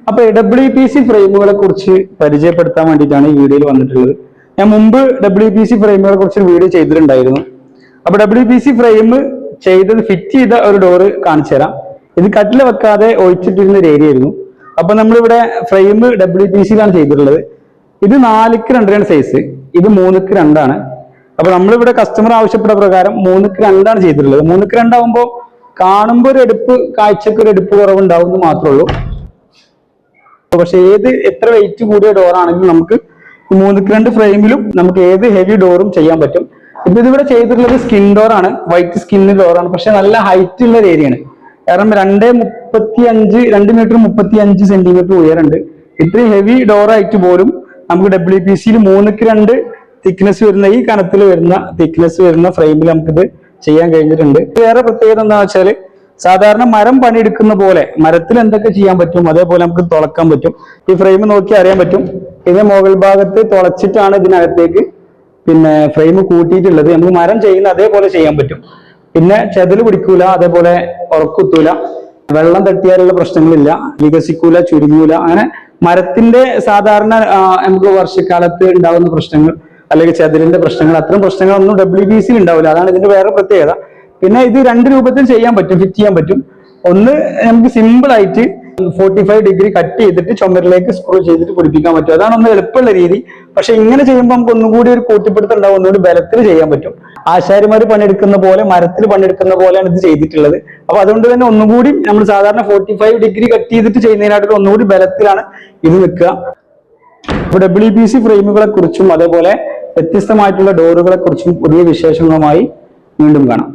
അപ്പൊ WPC ഫ്രെയിമുകളെ കുറിച്ച് പരിചയപ്പെടുത്താൻ വേണ്ടിയിട്ടാണ് ഈ വീഡിയോയിൽ വന്നിട്ടുള്ളത്. ഞാൻ മുമ്പ് WPC ഫ്രെയിമുകളെ കുറിച്ച് വീഡിയോ ചെയ്തിട്ടുണ്ടായിരുന്നു. അപ്പൊ WPC ഫ്രെയിം ചെയ്തത് ഫിറ്റ് ചെയ്ത ഒരു ഡോറ് കാണിച്ചു തരാം. ഇത് കട്ടിൽ വെക്കാതെ ഒഴിച്ചിട്ടിരുന്ന ഒരു ഏരിയ ആയിരുന്നു. അപ്പൊ നമ്മളിവിടെ ഫ്രെയിം WPCയിലാണ് ചെയ്തിട്ടുള്ളത്. ഇത് 4:2 സൈസ്, ഇത് 3:2. അപ്പൊ നമ്മളിവിടെ കസ്റ്റമർ ആവശ്യപ്പെട്ട പ്രകാരം 3:2 ചെയ്തിട്ടുള്ളത്. 3:2 ആകുമ്പോൾ കാണുമ്പോൾ ഒരു എടുപ്പ്, കാഴ്ചക്ക് ഒരു എടുപ്പ് കുറവുണ്ടാവും എന്ന് മാത്രമേ ഉള്ളൂ. പക്ഷെ എത്ര വെയിറ്റ് കൂടിയ ഡോറാണെങ്കിലും നമുക്ക് 3:2 ഫ്രെയിമിലും നമുക്ക് ഏത് ഹെവി ഡോറും ചെയ്യാൻ പറ്റും. ഇപ്പൊ ഇതിവിടെ ചെയ്തിട്ടുള്ളത് സ്കിൻ ഡോറാണ്, വൈറ്റ് സ്കിൻ ഡോറാണ്. പക്ഷെ നല്ല ഹൈറ്റ് ഉള്ള ഒരു ഏരിയയാണ്. കാരണം 2 സെന്റിമീറ്റർ ഉയരമുണ്ട്. ഇത്രയും ഹെവി ഡോറായിട്ട് പോലും നമുക്ക് WPCയിൽ 3:2 തിക്നെസ് വരുന്ന, ഈ കനത്തിൽ വരുന്ന തിക്നെസ് വരുന്ന ഫ്രെയിമിൽ നമുക്കിത് ചെയ്യാൻ കഴിഞ്ഞിട്ടുണ്ട്. വേറെ പ്രത്യേകത എന്താണെന്ന് വെച്ചാൽ, സാധാരണ മരം പണിയെടുക്കുന്ന പോലെ മരത്തിൽ എന്തൊക്കെ ചെയ്യാൻ പറ്റും അതേപോലെ നമുക്ക് തുളക്കാൻ പറ്റും. ഈ ഫ്രെയിം നോക്കി അറിയാൻ പറ്റും. ഇതിന്റെ മുകൾ ഭാഗത്ത് തുളച്ചിട്ടാണ് ഇതിനകത്തേക്ക് ഫ്രെയിം കൂട്ടിയിട്ടുള്ളത്. നമുക്ക് മരം ചെയ്യുന്ന അതേപോലെ ചെയ്യാൻ പറ്റും. പിന്നെ ചെതല് പിടിക്കൂല, അതേപോലെ ഉറക്കുത്തൂല, വെള്ളം തട്ടിയാലുള്ള പ്രശ്നങ്ങളില്ല, വികസിക്കൂല, ചുരുങ്ങൂല. അങ്ങനെ മരത്തിന്റെ സാധാരണ നമുക്ക് വർഷക്കാലത്ത് ഉണ്ടാകുന്ന പ്രശ്നങ്ങൾ അല്ലെങ്കിൽ ചെതലിന്റെ പ്രശ്നങ്ങൾ, അത്തരം പ്രശ്നങ്ങളൊന്നും WPCയിൽ ഉണ്ടാവില്ല. അതാണ് ഇതിന്റെ വേറെ പ്രത്യേകത. പിന്നെ ഇത് 2 രൂപത്തിൽ ചെയ്യാൻ പറ്റും, ഫിറ്റ് ചെയ്യാൻ പറ്റും. ഒന്ന്, നമുക്ക് സിമ്പിൾ ആയിട്ട് 45 ഡിഗ്രി കട്ട് ചെയ്തിട്ട് ചുമരിലേക്ക് സ്ക്രൂ ചെയ്തിട്ട് പിടിപ്പിക്കാൻ പറ്റും. അതാണ് ഒന്ന് എളുപ്പമുള്ള രീതി. പക്ഷെ ഇങ്ങനെ ചെയ്യുമ്പോൾ നമുക്ക് ഒന്നുകൂടി ഒരു കൂട്ടിപ്പിടുത്തം ഉണ്ടാവും, ഒന്നുകൂടി ബലത്തിൽ ചെയ്യാൻ പറ്റും. ആശാരിമാര് പണിയെടുക്കുന്ന പോലെ, മരത്തിൽ പണിയെടുക്കുന്ന പോലെയാണ് ഇത് ചെയ്തിട്ടുള്ളത്. അപ്പൊ അതുകൊണ്ട് തന്നെ ഒന്നുകൂടി നമ്മൾ സാധാരണ 45 ഡിഗ്രി കട്ട് ചെയ്തിട്ട് ചെയ്യുന്നതിനായിട്ട് ഒന്നുകൂടി ബലത്തിലാണ് ഇത് നിൽക്കുക. അപ്പൊ WPC ഫ്രെയിമുകളെ കുറിച്ചും അതേപോലെ വ്യത്യസ്തമായിട്ടുള്ള ഡോറുകളെ കുറിച്ചും പുതിയ വിശേഷങ്ങളുമായി വീണ്ടും കാണാം.